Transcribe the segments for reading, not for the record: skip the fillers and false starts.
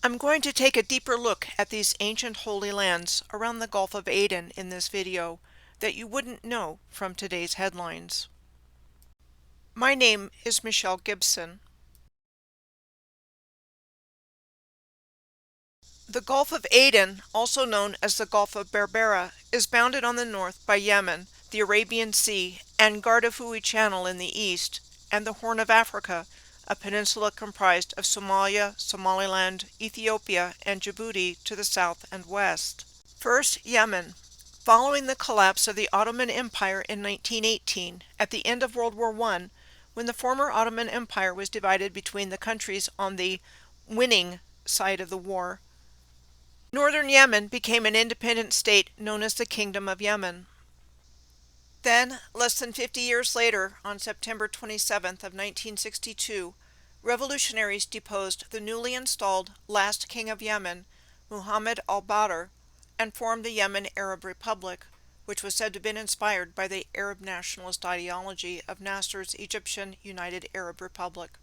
I'm going to take a deeper look at these ancient holy lands around the Gulf of Aden in this video that you wouldn't know from today's headlines. My name is Michelle Gibson. The Gulf of Aden, also known as the Gulf of Berbera, is bounded on the north by Yemen, the Arabian Sea, and Gardafoui Channel in the east, and the Horn of Africa, a peninsula comprised of Somalia, Somaliland, Ethiopia, and Djibouti to the south and west. First, Yemen. Following the collapse of the Ottoman Empire in 1918, at the end of World War I, when the former Ottoman Empire was divided between the countries on the winning side of the war, Northern Yemen became an independent state known as the Kingdom of Yemen. Then, less than 50 years later, on September 27th of 1962, revolutionaries deposed the newly installed last king of Yemen, Muhammad al-Badr, and formed the Yemen Arab Republic, which was said to have been inspired by the Arab nationalist ideology of Nasser's Egyptian United Arab Republic.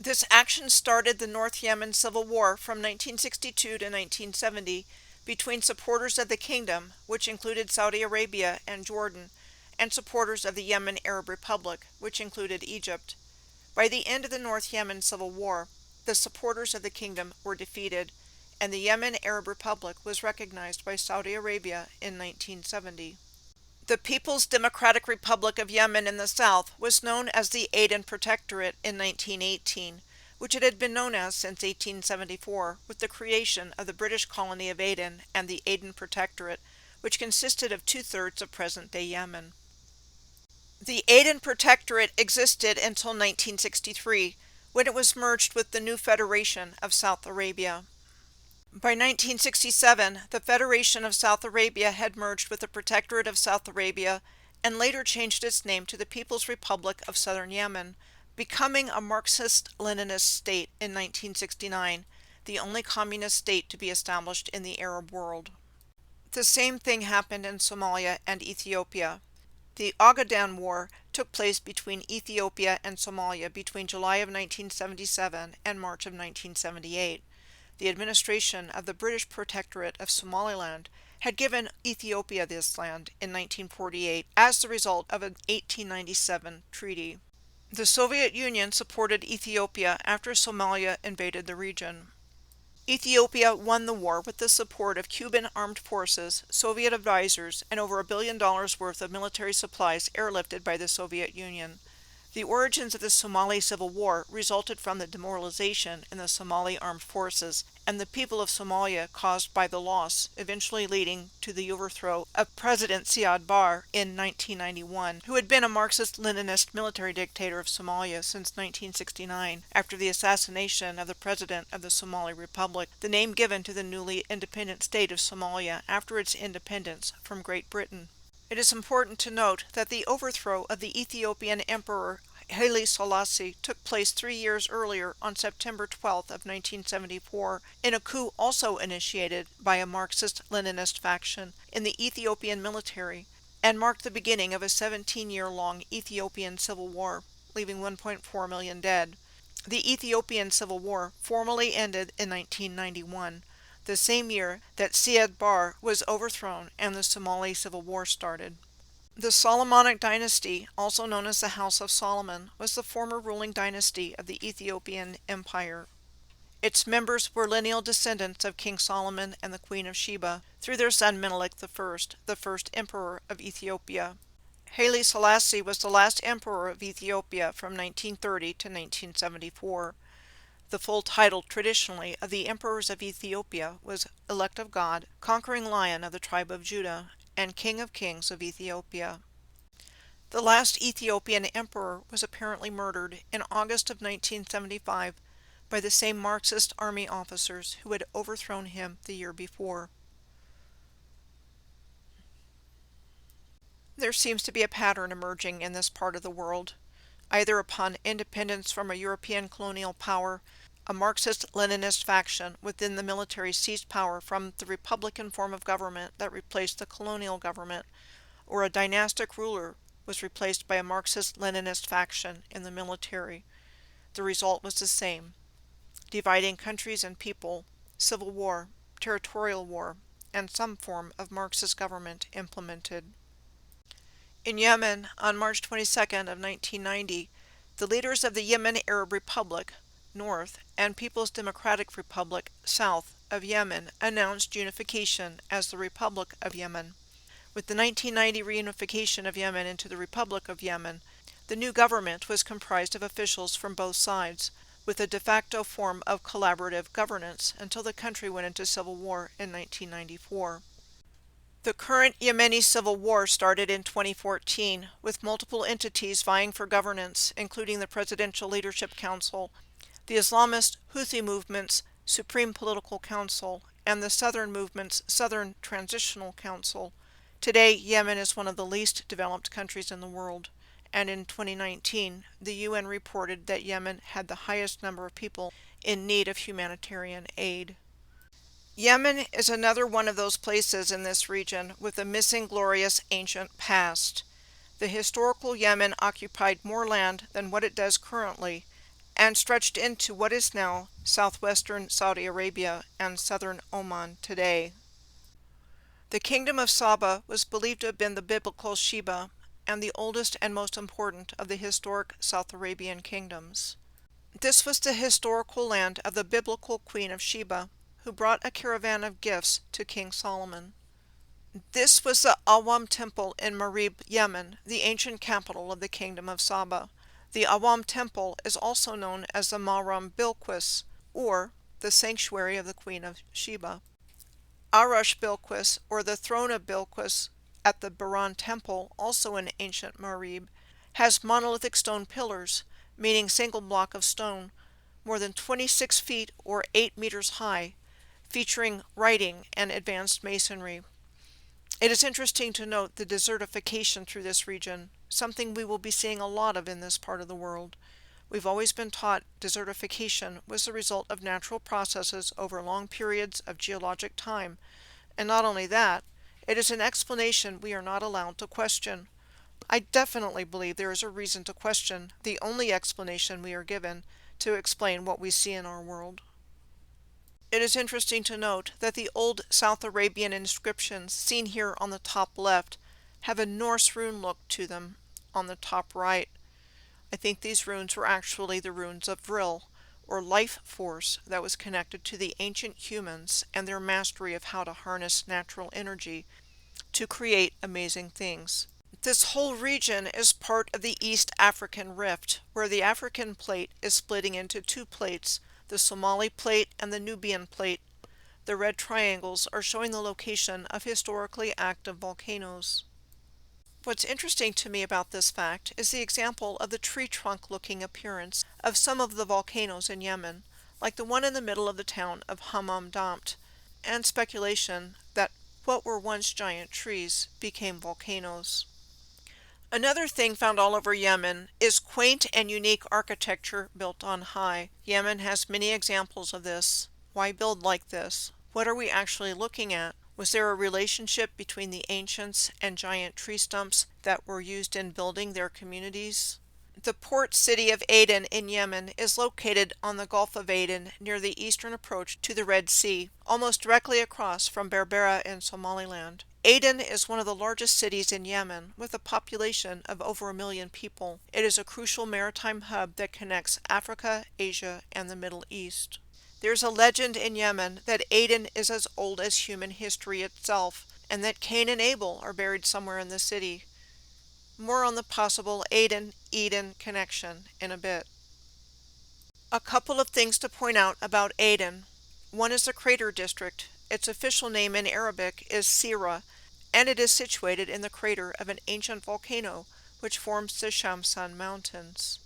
This action started the North Yemen Civil War from 1962 to 1970 between supporters of the kingdom, which included Saudi Arabia and Jordan, and supporters of the Yemen Arab Republic, which included Egypt. By the end of the North Yemen Civil War, the supporters of the kingdom were defeated, and the Yemen Arab Republic was recognized by Saudi Arabia in 1970. The People's Democratic Republic of Yemen in the south was known as the Aden Protectorate in 1918, which it had been known as since 1874, with the creation of the British colony of Aden and the Aden Protectorate, which consisted of two-thirds of present-day Yemen. The Aden Protectorate existed until 1963, when it was merged with the new Federation of South Arabia. By 1967, the Federation of South Arabia had merged with the Protectorate of South Arabia and later changed its name to the People's Republic of Southern Yemen, becoming a Marxist-Leninist state in 1969, the only communist state to be established in the Arab world. The same thing happened in Somalia and Ethiopia. The Ogaden War took place between Ethiopia and Somalia between July of 1977 and March of 1978. The administration of the British Protectorate of Somaliland had given Ethiopia this land in 1948 as the result of an 1897 treaty. The Soviet Union supported Ethiopia after Somalia invaded the region. Ethiopia won the war with the support of Cuban armed forces, Soviet advisors, and over $1 billion worth of military supplies airlifted by the Soviet Union. The origins of the Somali Civil War resulted from the demoralization in the Somali armed forces and the people of Somalia caused by the loss, eventually leading to the overthrow of President Siad Barre in 1991, who had been a Marxist-Leninist military dictator of Somalia since 1969, after the assassination of the President of the Somali Republic, the name given to the newly independent state of Somalia after its independence from Great Britain. It is important to note that the overthrow of the Ethiopian Emperor Haile Selassie took place 3 years earlier on September 12th of 1974 in a coup also initiated by a Marxist-Leninist faction in the Ethiopian military and marked the beginning of a 17-year-long Ethiopian civil war, leaving 1.4 million dead. The Ethiopian Civil War formally ended in 1991. The same year that Siad Barre was overthrown and the Somali Civil War started. The Solomonic dynasty, also known as the House of Solomon, was the former ruling dynasty of the Ethiopian Empire. Its members were lineal descendants of King Solomon and the Queen of Sheba, through their son Menelik I, the first emperor of Ethiopia. Haile Selassie was the last emperor of Ethiopia from 1930 to 1974. The full title traditionally of the emperors of Ethiopia was Elect of God, Conquering Lion of the tribe of Judah, and King of Kings of Ethiopia. The last Ethiopian emperor was apparently murdered in August of 1975 by the same Marxist army officers who had overthrown him the year before. There seems to be a pattern emerging in this part of the world. Either upon independence from a European colonial power, a Marxist-Leninist faction within the military seized power from the republican form of government that replaced the colonial government, or a dynastic ruler was replaced by a Marxist-Leninist faction in the military. The result was the same: dividing countries and people, civil war, territorial war, and some form of Marxist government implemented. In Yemen, on March 22nd of 1990, the leaders of the Yemen Arab Republic, North, and People's Democratic Republic, South, of Yemen announced unification as the Republic of Yemen. With the 1990 reunification of Yemen into the Republic of Yemen, the new government was comprised of officials from both sides, with a de facto form of collaborative governance until the country went into civil war in 1994. The current Yemeni civil war started in 2014, with multiple entities vying for governance, including the Presidential Leadership Council, the Islamist Houthi movement's Supreme Political Council, and the Southern movement's Southern Transitional Council. Today, Yemen is one of the least developed countries in the world, and in 2019, the UN reported that Yemen had the highest number of people in need of humanitarian aid. Yemen is another one of those places in this region with a missing glorious ancient past. The historical Yemen occupied more land than what it does currently, and stretched into what is now southwestern Saudi Arabia and southern Oman today. The kingdom of Saba was believed to have been the biblical Sheba, and the oldest and most important of the historic South Arabian kingdoms. This was the historical land of the biblical Queen of Sheba, who brought a caravan of gifts to King Solomon. This was the Awam Temple in Marib, Yemen, the ancient capital of the Kingdom of Saba. The Awam Temple is also known as the Mahram Bilqis, or the Sanctuary of the Queen of Sheba. Arash Bilqis, or the Throne of Bilqis, at the Baran Temple, also in ancient Marib, has monolithic stone pillars, meaning single block of stone, more than 26 feet or 8 meters high, featuring writing and advanced masonry. It is interesting to note the desertification through this region, something we will be seeing a lot of in this part of the world. We've always been taught desertification was the result of natural processes over long periods of geologic time, and not only that, it is an explanation we are not allowed to question. I definitely believe there is a reason to question the only explanation we are given to explain what we see in our world. It is interesting to note that the old South Arabian inscriptions seen here on the top left have a Norse rune look to them on the top right. I think these runes were actually the runes of Vril, or life force, that was connected to the ancient humans and their mastery of how to harness natural energy to create amazing things. This whole region is part of the East African Rift, where the African plate is splitting into two plates, the Somali plate and the Nubian plate. The red triangles are showing the location of historically active volcanoes. What's interesting to me about this fact is the example of the tree trunk-looking appearance of some of the volcanoes in Yemen, like the one in the middle of the town of Hammam Damt, and speculation that what were once giant trees became volcanoes. Another thing found all over Yemen is quaint and unique architecture built on high. Yemen has many examples of this. Why build like this? What are we actually looking at? Was there a relationship between the ancients and giant tree stumps that were used in building their communities? The port city of Aden in Yemen is located on the Gulf of Aden near the eastern approach to the Red Sea, almost directly across from Berbera in Somaliland. Aden is one of the largest cities in Yemen, with a population of over 1 million people. It is a crucial maritime hub that connects Africa, Asia, and the Middle East. There's a legend in Yemen that Aden is as old as human history itself, and that Cain and Abel are buried somewhere in the city. More on the possible Aden-Eden connection in a bit. A couple of things to point out about Aden. One is the crater district. Its official name in Arabic is Sira, and it is situated in the crater of an ancient volcano which forms the Shamsan Mountains.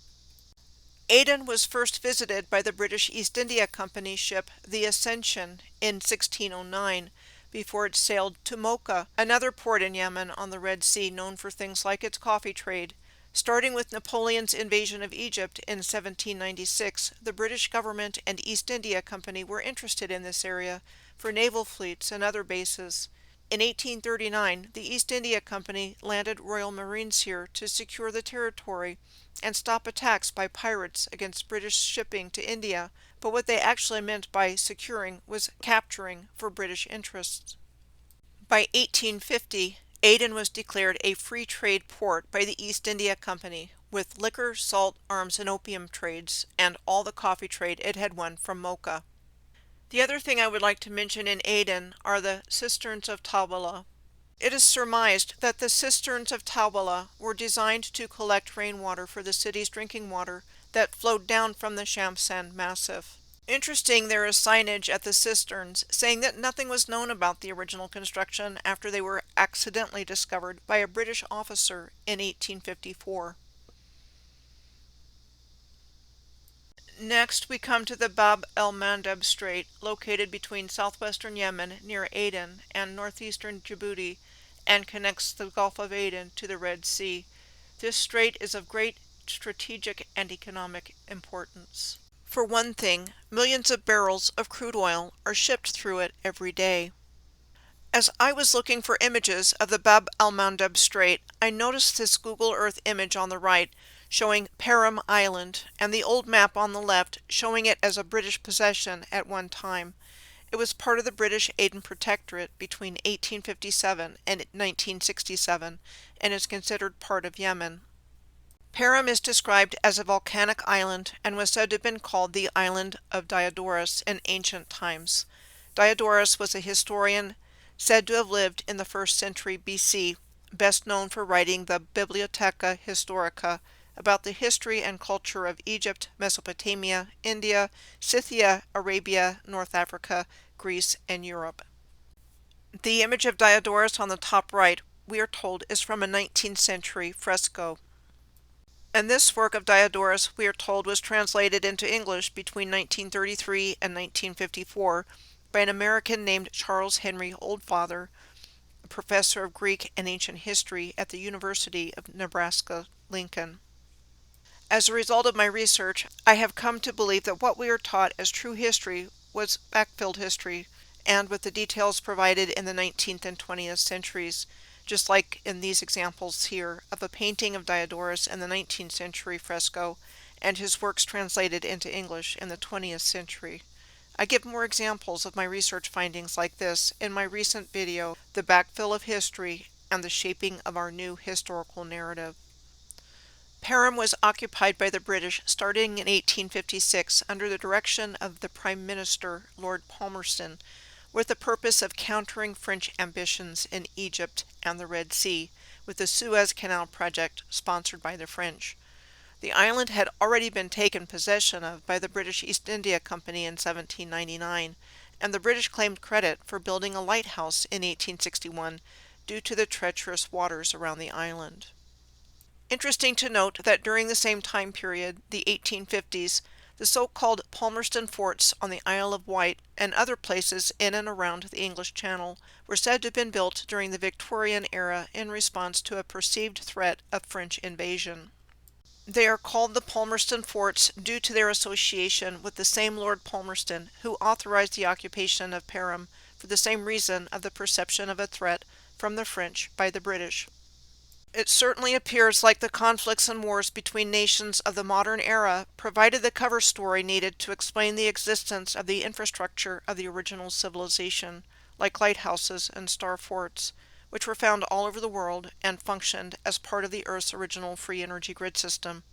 Aden was first visited by the British East India Company ship the Ascension in 1609, before it sailed to Mocha, another port in Yemen on the Red Sea known for things like its coffee trade. Starting with Napoleon's invasion of Egypt in 1796, the British government and East India Company were interested in this area for naval fleets and other bases. In 1839, the East India Company landed Royal Marines here to secure the territory and stop attacks by pirates against British shipping to India but what they actually meant by securing was capturing for British interests. By 1850, Aden was declared a free trade port by the East India Company, with liquor, salt, arms, and opium trades, and all the coffee trade it had won from Mocha. The other thing I would like to mention in Aden are the cisterns of Tawala. It is surmised that the cisterns of Tawala were designed to collect rainwater for the city's drinking water that flowed down from the Shamsand Massif. Interesting, there is signage at the cisterns saying that nothing was known about the original construction after they were accidentally discovered by a British officer in 1854. Next, we come to the Bab El Mandab Strait, located between southwestern Yemen near Aden and northeastern Djibouti, and connects the Gulf of Aden to the Red Sea. This strait is of great strategic and economic importance. For one thing, millions of barrels of crude oil are shipped through it every day. As I was looking for images of the Bab El Mandab Strait, I noticed this Google Earth image on the right showing Perim Island, and the old map on the left showing it as a British possession at one time. It was part of the British Aden Protectorate between 1857 and 1967, and is considered part of Yemen. Perim is described as a volcanic island and was said to have been called the island of Diodorus in ancient times. Diodorus was a historian said to have lived in the 1st century BC, best known for writing the Bibliotheca Historica about the history and culture of Egypt, Mesopotamia, India, Scythia, Arabia, North Africa, Greece, and Europe. The image of Diodorus on the top right, we are told, is from a 19th century fresco. And this work of Diodorus, we are told, was translated into English between 1933 and 1954 by an American named Charles Henry Oldfather, a professor of Greek and ancient history at the University of Nebraska-Lincoln. As a result of my research, I have come to believe that what we are taught as true history was backfilled history, and with the details provided in the 19th and 20th centuries, just like in these examples here of a painting of Diodorus in the 19th century fresco, and his works translated into English in the 20th century. I give more examples of my research findings like this in my recent video, The Backfill of History and the Shaping of Our New Historical Narrative. Perim was occupied by the British starting in 1856 under the direction of the Prime Minister, Lord Palmerston, with the purpose of countering French ambitions in Egypt and the Red Sea with the Suez Canal project sponsored by the French. The island had already been taken possession of by the British East India Company in 1799, and the British claimed credit for building a lighthouse in 1861 due to the treacherous waters around the island. Interesting to note that during the same time period, the 1850s, the so-called Palmerston forts on the Isle of Wight and other places in and around the English Channel were said to have been built during the Victorian era in response to a perceived threat of French invasion. They are called the Palmerston forts due to their association with the same Lord Palmerston who authorized the occupation of Perim for the same reason of the perception of a threat from the French by the British. It certainly appears like the conflicts and wars between nations of the modern era provided the cover story needed to explain the existence of the infrastructure of the original civilization, like lighthouses and star forts, which were found all over the world and functioned as part of the Earth's original free energy grid system,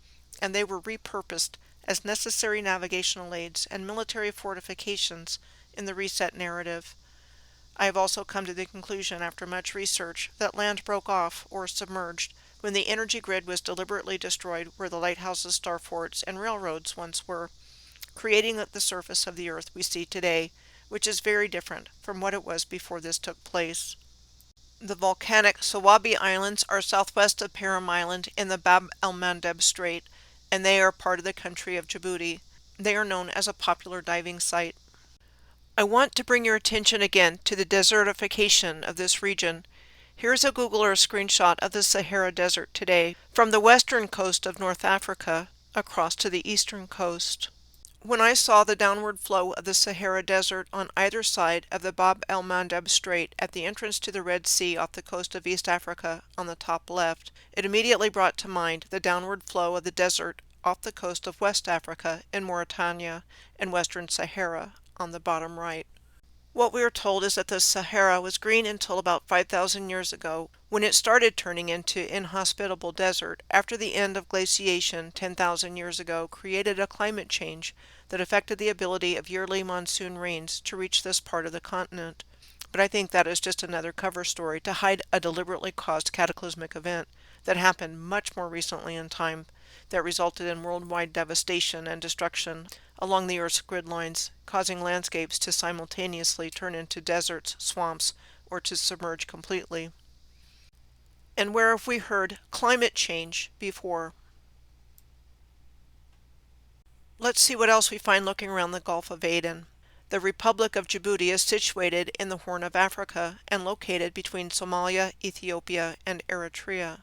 and they were repurposed as necessary navigational aids and military fortifications in the reset narrative. I have also come to the conclusion after much research that land broke off or submerged when the energy grid was deliberately destroyed where the lighthouses, star forts, and railroads once were, creating the surface of the Earth we see today, which is very different from what it was before this took place. The volcanic Sawabi Islands are southwest of Perim Island in the Bab El Mandab Strait, and they are part of the country of Djibouti. They are known as a popular diving site. I want to bring your attention again to the desertification of this region. Here's a Google Earth screenshot of the Sahara Desert today, from the western coast of North Africa across to the eastern coast. When I saw the downward flow of the Sahara Desert on either side of the Bab El Mandab Strait at the entrance to the Red Sea off the coast of East Africa on the top left, it immediately brought to mind the downward flow of the desert off the coast of West Africa in Mauritania and Western Sahara on the bottom right. What we are told is that the Sahara was green until about 5,000 years ago, when it started turning into inhospitable desert after the end of glaciation 10,000 years ago created a climate change that affected the ability of yearly monsoon rains to reach this part of the continent. But I think that is just another cover story to hide a deliberately caused cataclysmic event that happened much more recently in time that resulted in worldwide devastation and destruction along the Earth's grid lines, causing landscapes to simultaneously turn into deserts, swamps, or to submerge completely. And where have we heard climate change before? Let's see what else we find looking around the Gulf of Aden. The Republic of Djibouti is situated in the Horn of Africa and located between Somalia, Ethiopia, and Eritrea.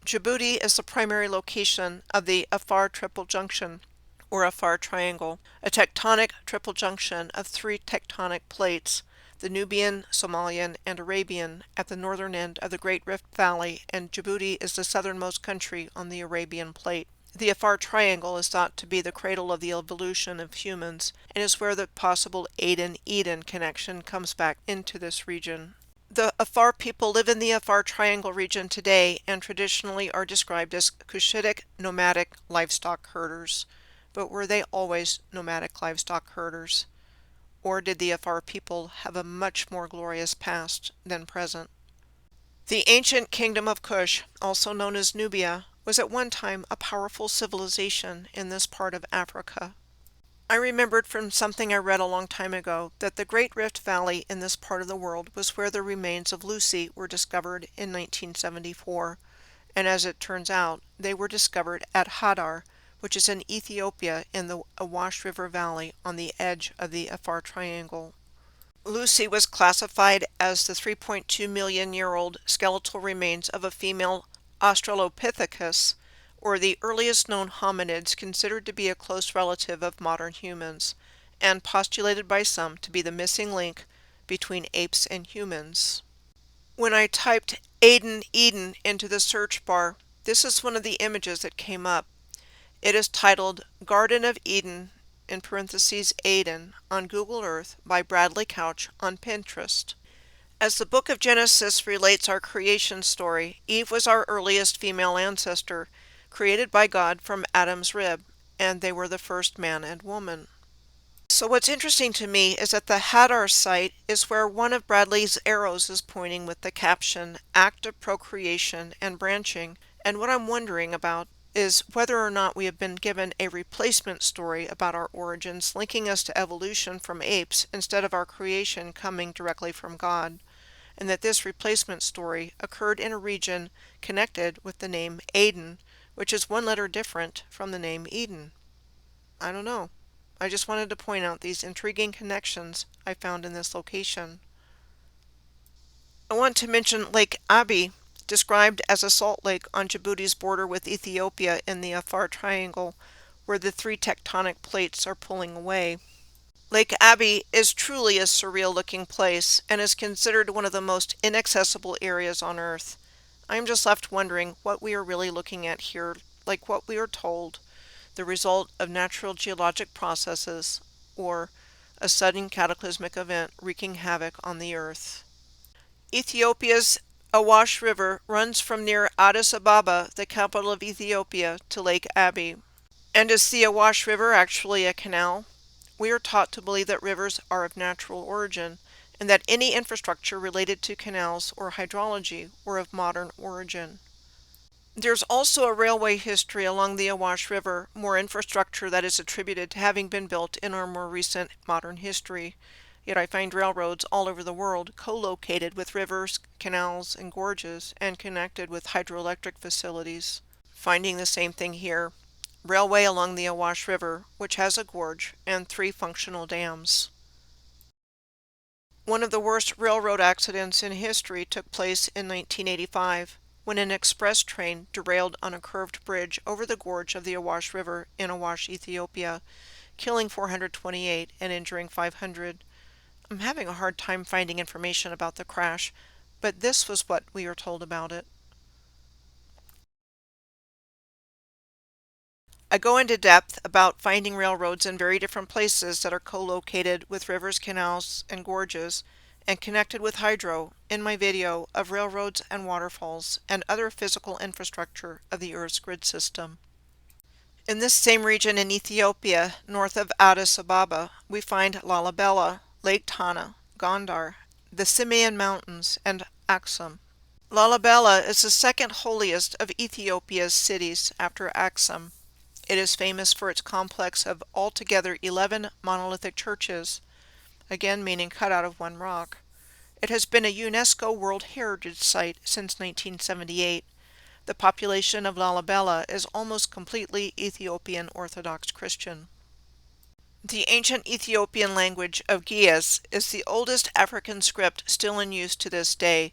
Djibouti is the primary location of the Afar Triple Junction, or Afar Triangle, a tectonic triple junction of three tectonic plates, the Nubian, Somalian, and Arabian, at the northern end of the Great Rift Valley, and Djibouti is the southernmost country on the Arabian Plate. The Afar Triangle is thought to be the cradle of the evolution of humans, and is where the possible Aiden-Eden connection comes back into this region. The Afar people live in the Afar Triangle region today and traditionally are described as Cushitic nomadic livestock herders. But were they always nomadic livestock herders? Or did the Afar people have a much more glorious past than present? The ancient kingdom of Kush, also known as Nubia, was at one time a powerful civilization in this part of Africa. I remembered from something I read a long time ago that the Great Rift Valley in this part of the world was where the remains of Lucy were discovered in 1974, and as it turns out, they were discovered at Hadar, which is in Ethiopia in the Awash River Valley on the edge of the Afar Triangle. Lucy was classified as the 3.2 million year old skeletal remains of a female Australopithecus, or the earliest known hominids considered to be a close relative of modern humans, and postulated by some to be the missing link between apes and humans. When I typed Aiden Eden into the search bar, this is one of the images that came up. It is titled Garden of Eden in parentheses Aiden on Google Earth by Bradley Couch on Pinterest. As the book of Genesis relates our creation story, Eve was our earliest female ancestor, created by God from Adam's rib, and they were the first man and woman. So what's interesting to me is that the Hadar site is where one of Bradley's arrows is pointing with the caption, Act of Procreation and Branching, and what I'm wondering about is whether or not we have been given a replacement story about our origins linking us to evolution from apes instead of our creation coming directly from God, and that this replacement story occurred in a region connected with the name Aden, which is one letter different from the name Eden. I don't know. I just wanted to point out these intriguing connections I found in this location. I want to mention Lake Abbe, described as a salt lake on Djibouti's border with Ethiopia in the Afar Triangle, where the three tectonic plates are pulling away. Lake Abbe is truly a surreal-looking place and is considered one of the most inaccessible areas on Earth. I am just left wondering what we are really looking at here, like what we are told, the result of natural geologic processes, or a sudden cataclysmic event wreaking havoc on the Earth. Ethiopia's Awash River runs from near Addis Ababa, the capital of Ethiopia, to Lake Abbe. And is the Awash River actually a canal? We are taught to believe that rivers are of natural origin, and that any infrastructure related to canals or hydrology were of modern origin. There's also a railway history along the Awash River, more infrastructure that is attributed to having been built in our more recent modern history. Yet I find railroads all over the world co-located with rivers, canals, and gorges, and connected with hydroelectric facilities. Finding the same thing here. Railway along the Awash River, which has a gorge and 3 functional dams. One of the worst railroad accidents in history took place in 1985, when an express train derailed on a curved bridge over the gorge of the Awash River in Awash, Ethiopia, killing 428 and injuring 500. I'm having a hard time finding information about the crash, but this was what we are told about it. I go into depth about finding railroads in very different places that are co-located with rivers, canals, and gorges, and connected with hydro in my video of railroads and waterfalls and other physical infrastructure of the Earth's grid system. In this same region in Ethiopia, north of Addis Ababa, we find Lalibela, Lake Tana, Gondar, the Simien Mountains, and Axom. Lalibela is the second holiest of Ethiopia's cities after Axom. It is famous for its complex of altogether 11 monolithic churches, again meaning cut out of one rock. It has been a UNESCO World Heritage Site since 1978. The population of Lalibela is almost completely Ethiopian Orthodox Christian. The ancient Ethiopian language of Ge'ez is the oldest African script still in use to this day,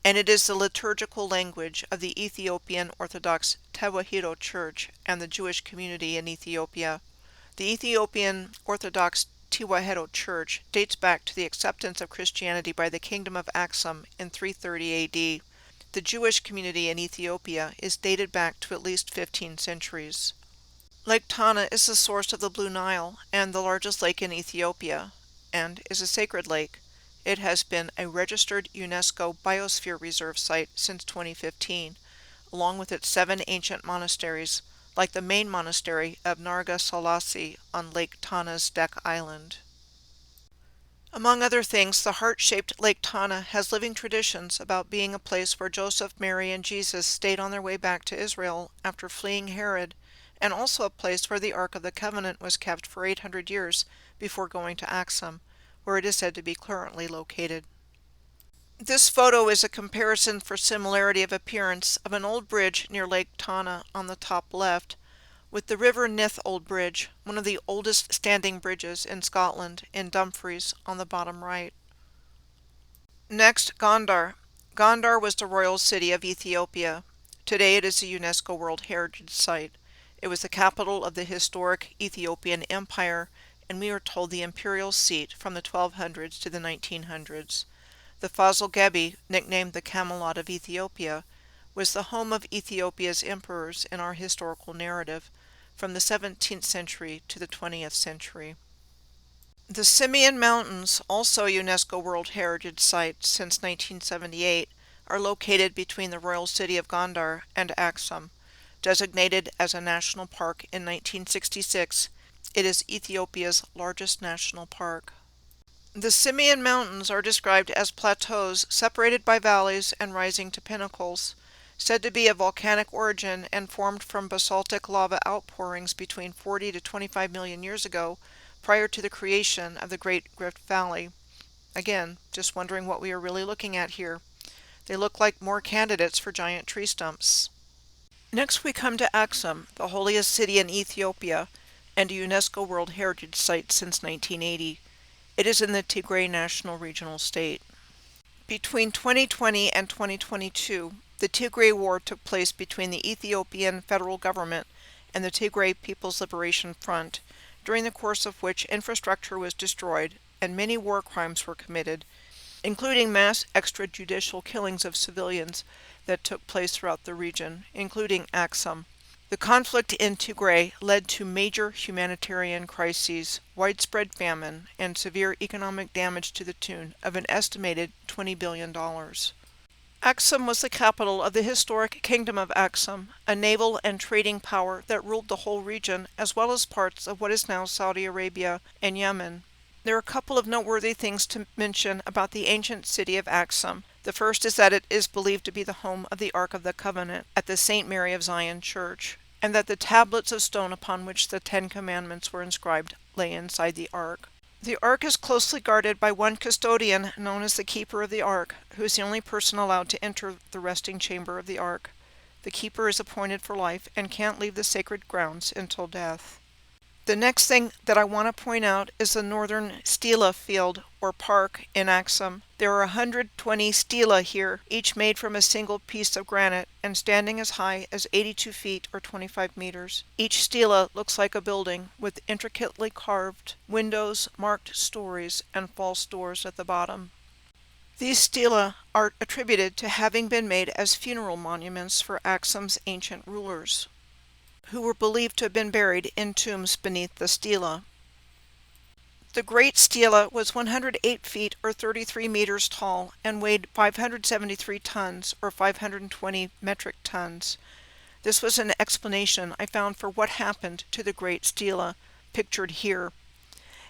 and it is the liturgical language of the Ethiopian Orthodox Tewahedo Church and the Jewish community in Ethiopia. The Ethiopian Orthodox Tewahedo Church dates back to the acceptance of Christianity by the Kingdom of Axom in 330 AD. The Jewish community in Ethiopia is dated back to at least 15 centuries. Lake Tana is the source of the Blue Nile and the largest lake in Ethiopia, and is a sacred lake. It has been a registered UNESCO Biosphere Reserve site since 2015, along with its 7 ancient monasteries, like the main monastery of Narga Salasi on Lake Tana's Deck Island. Among other things, the heart-shaped Lake Tana has living traditions about being a place where Joseph, Mary, and Jesus stayed on their way back to Israel after fleeing Herod, and also a place where the Ark of the Covenant was kept for 800 years before going to Axom, where it is said to be currently located. This photo is a comparison for similarity of appearance of an old bridge near Lake Tana on the top left, with the River Nith Old Bridge, one of the oldest standing bridges in Scotland, in Dumfries on the bottom right. Next, Gondar. Gondar was the royal city of Ethiopia. Today it is a UNESCO World Heritage Site. It was the capital of the historic Ethiopian Empire, and we are told the imperial seat from the 1200s to the 1900s. The Fazl Gebi, nicknamed the Camelot of Ethiopia, was the home of Ethiopia's emperors in our historical narrative, from the 17th century to the 20th century. The Simien Mountains, also a UNESCO World Heritage Site since 1978, are located between the royal city of Gondar and Axom. Designated as a national park in 1966, it is Ethiopia's largest national park. The Simien Mountains are described as plateaus separated by valleys and rising to pinnacles, said to be of volcanic origin and formed from basaltic lava outpourings between 40 to 25 million years ago, prior to the creation of the Great Rift Valley. Again, just wondering what we are really looking at here. They look like more candidates for giant tree stumps. Next we come to Axom, the holiest city in Ethiopia, and a UNESCO World Heritage Site since 1980. It is in the Tigray National Regional State. Between 2020 and 2022, the Tigray War took place between the Ethiopian federal government and the Tigray People's Liberation Front, during the course of which infrastructure was destroyed and many war crimes were committed, including mass extrajudicial killings of civilians that took place throughout the region, including Axom. The conflict in Tigray led to major humanitarian crises, widespread famine, and severe economic damage to the tune of an estimated $20 billion. Axom was the capital of the historic Kingdom of Axom, a naval and trading power that ruled the whole region as well as parts of what is now Saudi Arabia and Yemen. There are a couple of noteworthy things to mention about the ancient city of Axom. The first is that it is believed to be the home of the Ark of the Covenant at the St. Mary of Zion Church, and that the tablets of stone upon which the 10 Commandments were inscribed lay inside the Ark. The Ark is closely guarded by one custodian known as the Keeper of the Ark, who is the only person allowed to enter the resting chamber of the Ark. The Keeper is appointed for life and can't leave the sacred grounds until death. The next thing that I want to point out is the northern stela field, or park, in Axom. There are 120 stela here, each made from a single piece of granite and standing as high as 82 feet or 25 meters. Each stela looks like a building with intricately carved windows, marked stories, and false doors at the bottom. These stela are attributed to having been made as funeral monuments for Axom's ancient rulers. who were believed to have been buried in tombs beneath the stela. The Great Stela was 108 feet or 33 meters tall and weighed 573 tons or 520 metric tons. This was an explanation I found for what happened to the Great Stela, pictured here.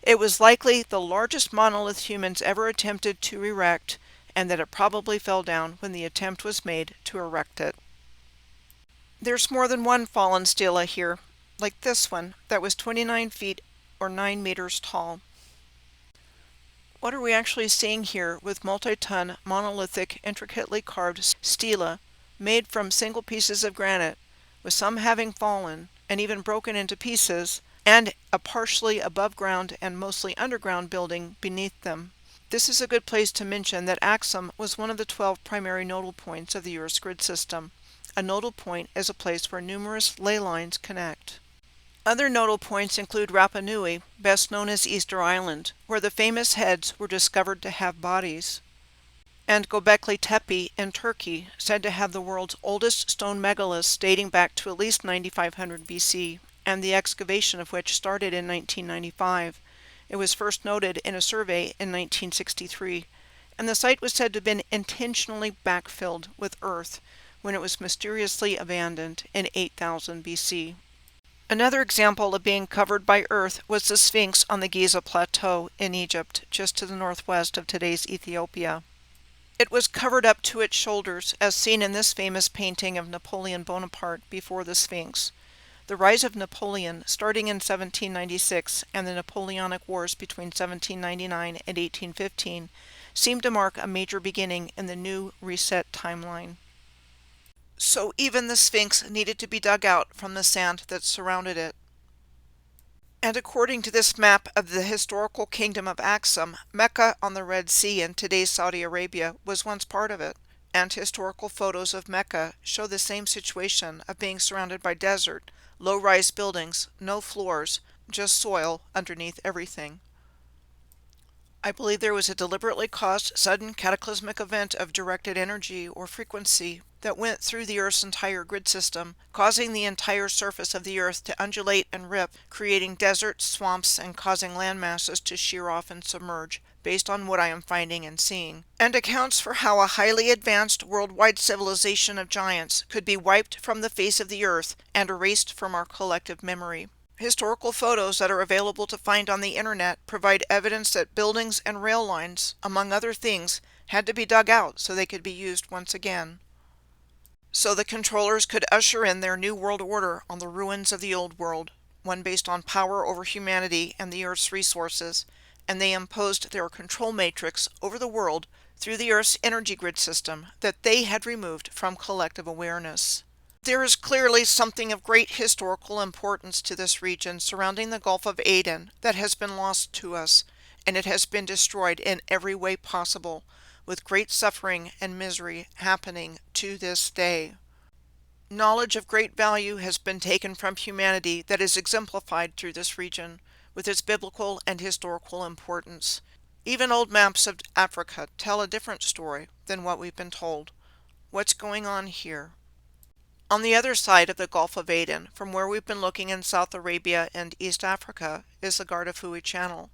It was likely the largest monolith humans ever attempted to erect, and that it probably fell down when the attempt was made to erect it. There's more than one fallen stela here, like this one that was 29 feet or 9 meters tall. What are we actually seeing here with multi-ton, monolithic, intricately carved stela made from single pieces of granite, with some having fallen and even broken into pieces, and a partially above ground and mostly underground building beneath them? This is a good place to mention that Axom was one of the 12 primary nodal points of the Earth's grid system. A nodal point is a place where numerous ley lines connect. Other nodal points include Rapa Nui, best known as Easter Island, where the famous heads were discovered to have bodies, and Göbekli Tepe in Turkey, said to have the world's oldest stone megaliths dating back to at least 9500 BC, and the excavation of which started in 1995. It was first noted in a survey in 1963, and the site was said to have been intentionally backfilled with earth when it was mysteriously abandoned in 8000 BC. Another example of being covered by earth was the Sphinx on the Giza Plateau in Egypt, just to the northwest of today's Ethiopia. It was covered up to its shoulders, as seen in this famous painting of Napoleon Bonaparte before the Sphinx. The rise of Napoleon, starting in 1796, and the Napoleonic Wars between 1799 and 1815, seemed to mark a major beginning in the new reset timeline. So even the Sphinx needed to be dug out from the sand that surrounded it. And according to this map of the historical kingdom of Axom, Mecca on the Red Sea in today's Saudi Arabia was once part of it, and historical photos of Mecca show the same situation of being surrounded by desert, low-rise buildings, no floors, just soil underneath everything. I believe there was a deliberately caused sudden cataclysmic event of directed energy or frequency that went through the Earth's entire grid system, causing the entire surface of the Earth to undulate and rip, creating deserts, swamps, and causing land masses to shear off and submerge, based on what I am finding and seeing, and accounts for how a highly advanced worldwide civilization of giants could be wiped from the face of the Earth and erased from our collective memory. Historical photos that are available to find on the internet provide evidence that buildings and rail lines, among other things, had to be dug out so they could be used once again. So the controllers could usher in their new world order on the ruins of the old world, one based on power over humanity and the Earth's resources, and they imposed their control matrix over the world through the Earth's energy grid system that they had removed from collective awareness. There is clearly something of great historical importance to this region surrounding the Gulf of Aden that has been lost to us, and it has been destroyed in every way possible, with great suffering and misery happening to this day. Knowledge of great value has been taken from humanity that is exemplified through this region, with its biblical and historical importance. Even old maps of Africa tell a different story than what we've been told. What's going on here? On the other side of the Gulf of Aden, from where we've been looking in South Arabia and East Africa, is the Gardafoui Channel.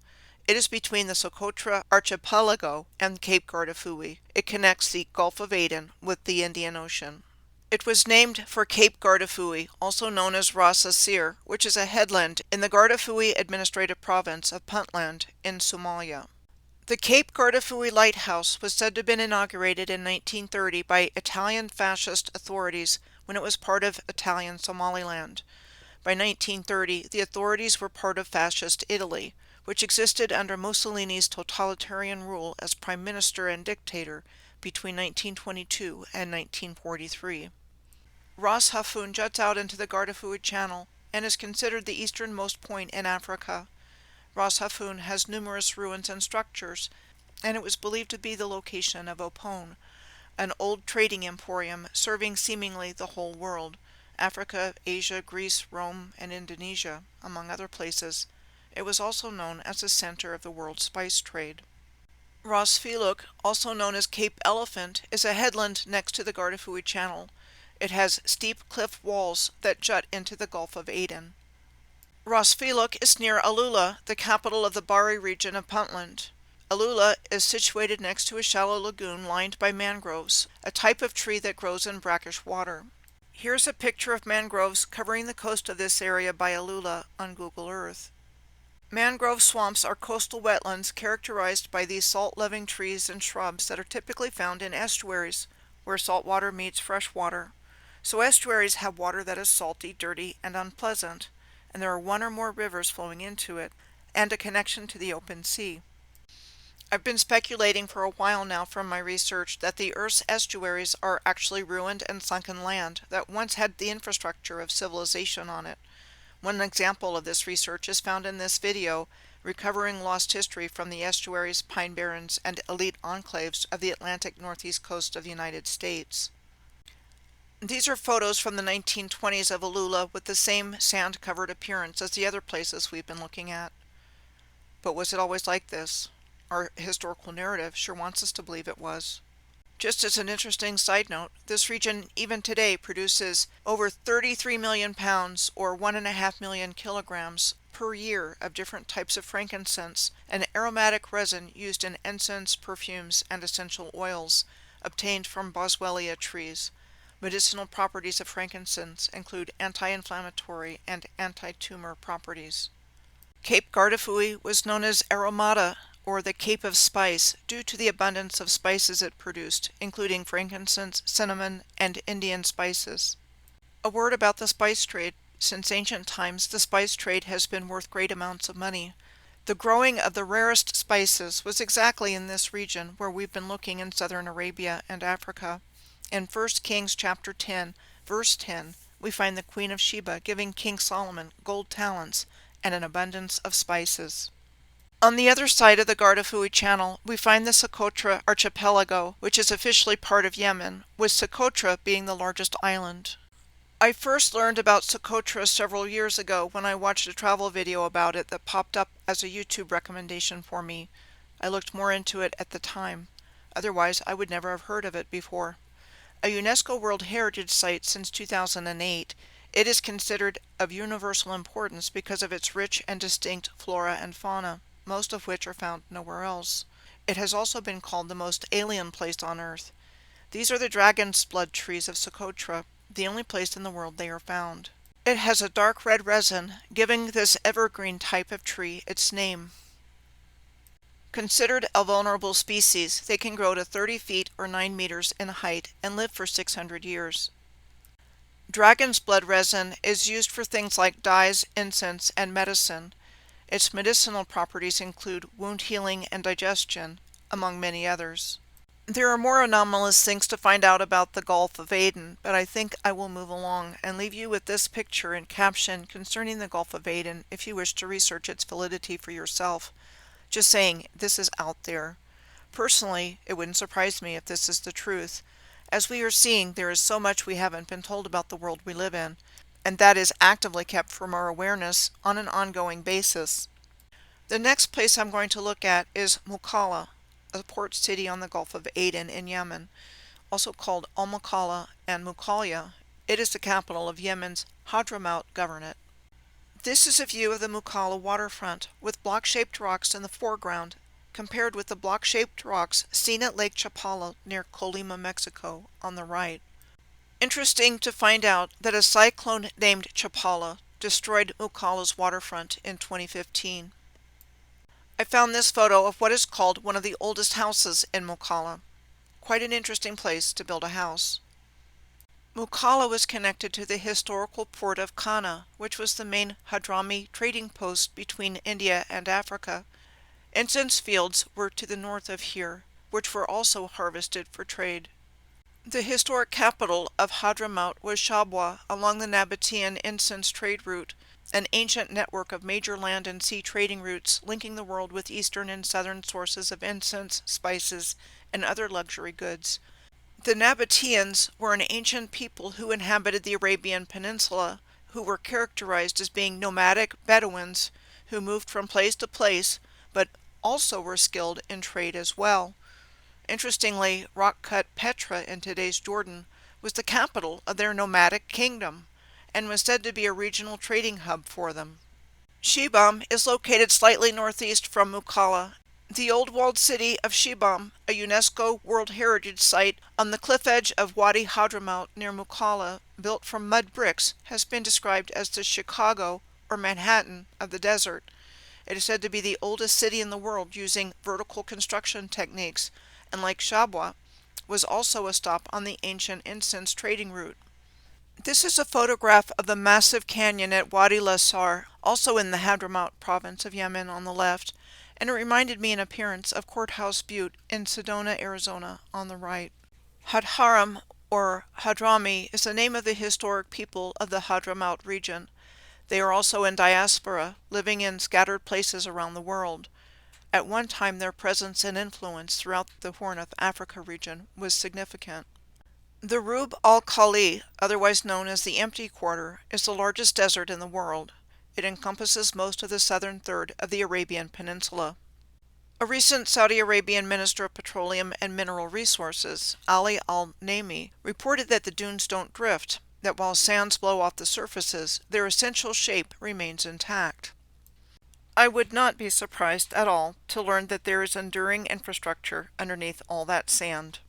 It is between the Socotra Archipelago and Cape Gardafoui. It connects the Gulf of Aden with the Indian Ocean. It was named for Cape Gardafoui, also known as Ras Asir, which is a headland in the Gardafoui administrative province of Puntland in Somalia. The Cape Gardafoui lighthouse was said to have been inaugurated in 1930 by Italian fascist authorities when it was part of Italian Somaliland. By 1930, the authorities were part of fascist Italy, which existed under Mussolini's totalitarian rule as prime minister and dictator between 1922 and 1943. Ras Hafun juts out into the Gardafoui Channel and is considered the easternmost point in Africa. Ras Hafun has numerous ruins and structures, and it was believed to be the location of Opone, an old trading emporium serving seemingly the whole world, Africa, Asia, Greece, Rome, and Indonesia, among other places. It was also known as the center of the world's spice trade. Ras Filuk, also known as Cape Elephant, is a headland next to the Gardafoui Channel. It has steep cliff walls that jut into the Gulf of Aden. Ras Filuk is near Alula, the capital of the Bari region of Puntland. Alula is situated next to a shallow lagoon lined by mangroves, a type of tree that grows in brackish water. Here's a picture of mangroves covering the coast of this area by Alula on Google Earth. Mangrove swamps are coastal wetlands characterized by these salt-loving trees and shrubs that are typically found in estuaries, where salt water meets fresh water. So estuaries have water that is salty, dirty, and unpleasant, and there are one or more rivers flowing into it, and a connection to the open sea. I've been speculating for a while now from my research that the Earth's estuaries are actually ruined and sunken land that once had the infrastructure of civilization on it. One example of this research is found in this video, recovering lost history from the estuaries, pine barrens, and elite enclaves of the Atlantic northeast coast of the United States. These are photos from the 1920s of Alula with the same sand-covered appearance as the other places we've been looking at. But was it always like this? Our historical narrative sure wants us to believe it was. Just as an interesting side note, this region even today produces over 33 million pounds or 1.5 million kilograms per year of different types of frankincense, an aromatic resin used in incense, perfumes, and essential oils obtained from boswellia trees. Medicinal properties of frankincense include anti-inflammatory and anti-tumor properties. Cape Gardafoui was known as Aromata, or the Cape of Spice, due to the abundance of spices it produced, including frankincense, cinnamon, and Indian spices. A word about the spice trade. Since ancient times, the spice trade has been worth great amounts of money. The growing of the rarest spices was exactly in this region where we've been looking in southern Arabia and Africa. In 1 Kings chapter 10, verse 10, we find the Queen of Sheba giving King Solomon gold talents and an abundance of spices. On the other side of the Gardafoui Channel, we find the Socotra Archipelago, which is officially part of Yemen, with Socotra being the largest island. I first learned about Socotra several years ago when I watched a travel video about it that popped up as a YouTube recommendation for me. I looked more into it at the time. Otherwise, I would never have heard of it before. A UNESCO World Heritage Site since 2008, it is considered of universal importance because of its rich and distinct flora and fauna, most of which are found nowhere else. It has also been called the most alien place on Earth. These are the dragon's blood trees of Socotra, the only place in the world they are found. It has a dark red resin, giving this evergreen type of tree its name. Considered a vulnerable species, they can grow to 30 feet or 9 meters in height and live for 600 years. Dragon's blood resin is used for things like dyes, incense, and medicine. Its medicinal properties include wound healing and digestion, among many others. There are more anomalous things to find out about the Gulf of Aden, but I think I will move along and leave you with this picture and caption concerning the Gulf of Aden if you wish to research its validity for yourself. Just saying, this is out there. Personally, it wouldn't surprise me if this is the truth. As we are seeing, there is so much we haven't been told about the world we live in, and that is actively kept from our awareness on an ongoing basis. The next place I'm going to look at is Mukala, a port city on the Gulf of Aden in Yemen, also called Al-Mukalla and Mukalla. It is the capital of Yemen's Hadramaut Governorate. This is a view of the Mukalla waterfront, with block-shaped rocks in the foreground, compared with the block-shaped rocks seen at Lake Chapala near Colima, Mexico, on the right. Interesting to find out that a cyclone named Chapala destroyed Mukalla's waterfront in 2015. I found this photo of what is called one of the oldest houses in Mukalla. Quite an interesting place to build a house. Mukalla was connected to the historical port of Kana, which was the main Hadrami trading post between India and Africa. Incense fields were to the north of here, which were also harvested for trade. The historic capital of Hadramaut was Shabwa along the Nabatean incense trade route, an ancient network of major land and sea trading routes linking the world with eastern and southern sources of incense, spices, and other luxury goods. The Nabateans were an ancient people who inhabited the Arabian peninsula, who were characterized as being nomadic Bedouins who moved from place to place, but also were skilled in trade as well. Interestingly, rock-cut Petra in today's Jordan was the capital of their nomadic kingdom and was said to be a regional trading hub for them. Shibam is located slightly northeast from Mukala. The old walled city of Shibam, a UNESCO World Heritage Site on the cliff edge of Wadi Hadramaut near Mukala, built from mud bricks, has been described as the Chicago or Manhattan of the desert. It is said to be the oldest city in the world using vertical construction techniques, and like Shabwa, was also a stop on the ancient incense trading route. This is a photograph of the massive canyon at Wadi Lasar, also in the Hadramaut province of Yemen on the left, and it reminded me in appearance of Courthouse Butte in Sedona, Arizona on the right. Hadharam, or Hadrami, is the name of the historic people of the Hadramaut region. They are also in diaspora, living in scattered places around the world. At one time their presence and influence throughout the Horn of Africa region was significant. The Rub al-Khali, otherwise known as the Empty Quarter, is the largest desert in the world. It encompasses most of the southern third of the Arabian Peninsula. A recent Saudi Arabian Minister of Petroleum and Mineral Resources, Ali al-Naimi, reported that the dunes don't drift, that while sands blow off the surfaces, their essential shape remains intact. I would not be surprised at all to learn that there is enduring infrastructure underneath all that sand.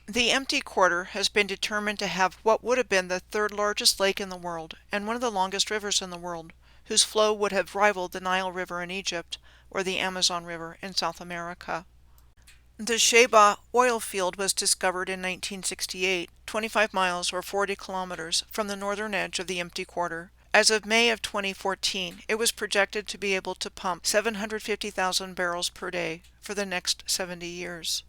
The Empty Quarter has been determined to have what would have been the third largest lake in the world and one of the longest rivers in the world, whose flow would have rivaled the Nile River in Egypt or the Amazon River in South America. The Sheba oil field was discovered in 1968, 25 miles or 40 kilometers from the northern edge of the Empty Quarter. As of May of 2014, it was projected to be able to pump 750,000 barrels per day for the next 70 years.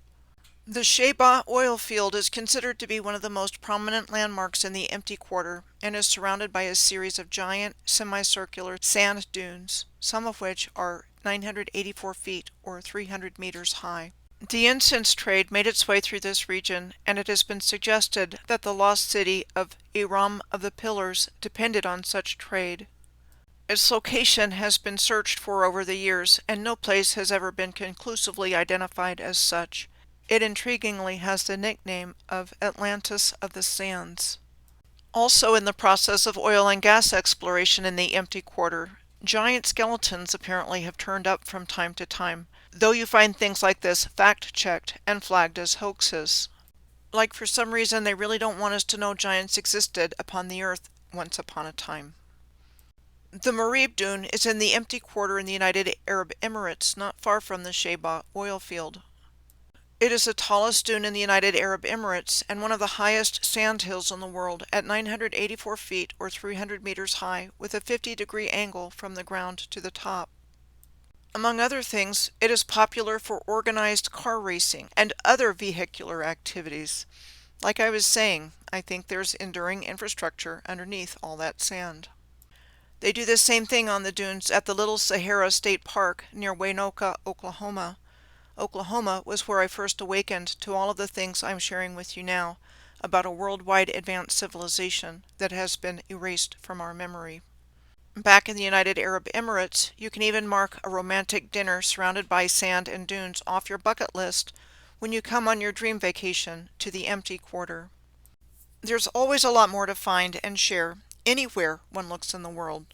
The Sheba oil field is considered to be one of the most prominent landmarks in the Empty Quarter and is surrounded by a series of giant semicircular sand dunes, some of which are 984 feet or 300 meters high. The incense trade made its way through this region, and it has been suggested that the lost city of Iram of the Pillars depended on such trade. Its location has been searched for over the years, and no place has ever been conclusively identified as such. It intriguingly has the nickname of Atlantis of the Sands. Also in the process of oil and gas exploration in the Empty Quarter, giant skeletons apparently have turned up from time to time, though you find things like this fact-checked and flagged as hoaxes. Like for some reason they really don't want us to know giants existed upon the earth once upon a time. The Marib Dune is in the Empty Quarter in the United Arab Emirates, not far from the Sheba oil field. It is the tallest dune in the United Arab Emirates and one of the highest sand hills in the world at 984 feet or 300 meters high with a 50-degree angle from the ground to the top. Among other things, it is popular for organized car racing and other vehicular activities. Like I was saying, I think there's enduring infrastructure underneath all that sand. They do the same thing on the dunes at the Little Sahara State Park near Waynoka, Oklahoma. Oklahoma was where I first awakened to all of the things I'm sharing with you now about a worldwide advanced civilization that has been erased from our memory. Back in the United Arab Emirates, you can even mark a romantic dinner surrounded by sand and dunes off your bucket list when you come on your dream vacation to the Empty Quarter. There's always a lot more to find and share anywhere one looks in the world,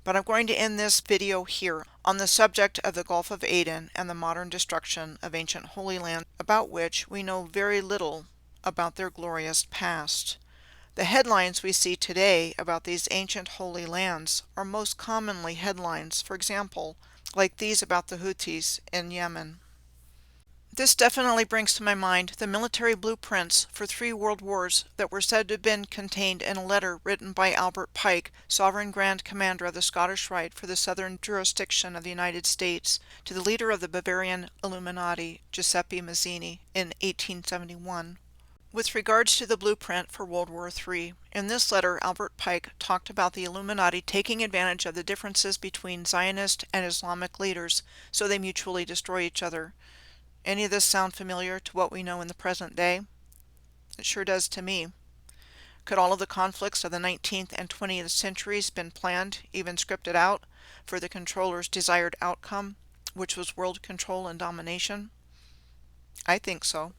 but I'm going to end this video here on the subject of the Gulf of Aden and the modern destruction of ancient Holy Land, about which we know very little about their glorious past. The headlines we see today about these ancient holy lands are most commonly headlines, for example, like these about the Houthis in Yemen. This definitely brings to my mind the military blueprints for 3 world wars that were said to have been contained in a letter written by Albert Pike, Sovereign Grand Commander of the Scottish Rite for the Southern Jurisdiction of the United States, to the leader of the Bavarian Illuminati, Giuseppe Mazzini, in 1871. With regards to the blueprint for World War III, in this letter Albert Pike talked about the Illuminati taking advantage of the differences between Zionist and Islamic leaders so they mutually destroy each other. Any of this sound familiar to what we know in the present day? It sure does to me. Could all of the conflicts of the 19th and 20th centuries been planned, even scripted out, for the controller's desired outcome, which was world control and domination? I think so.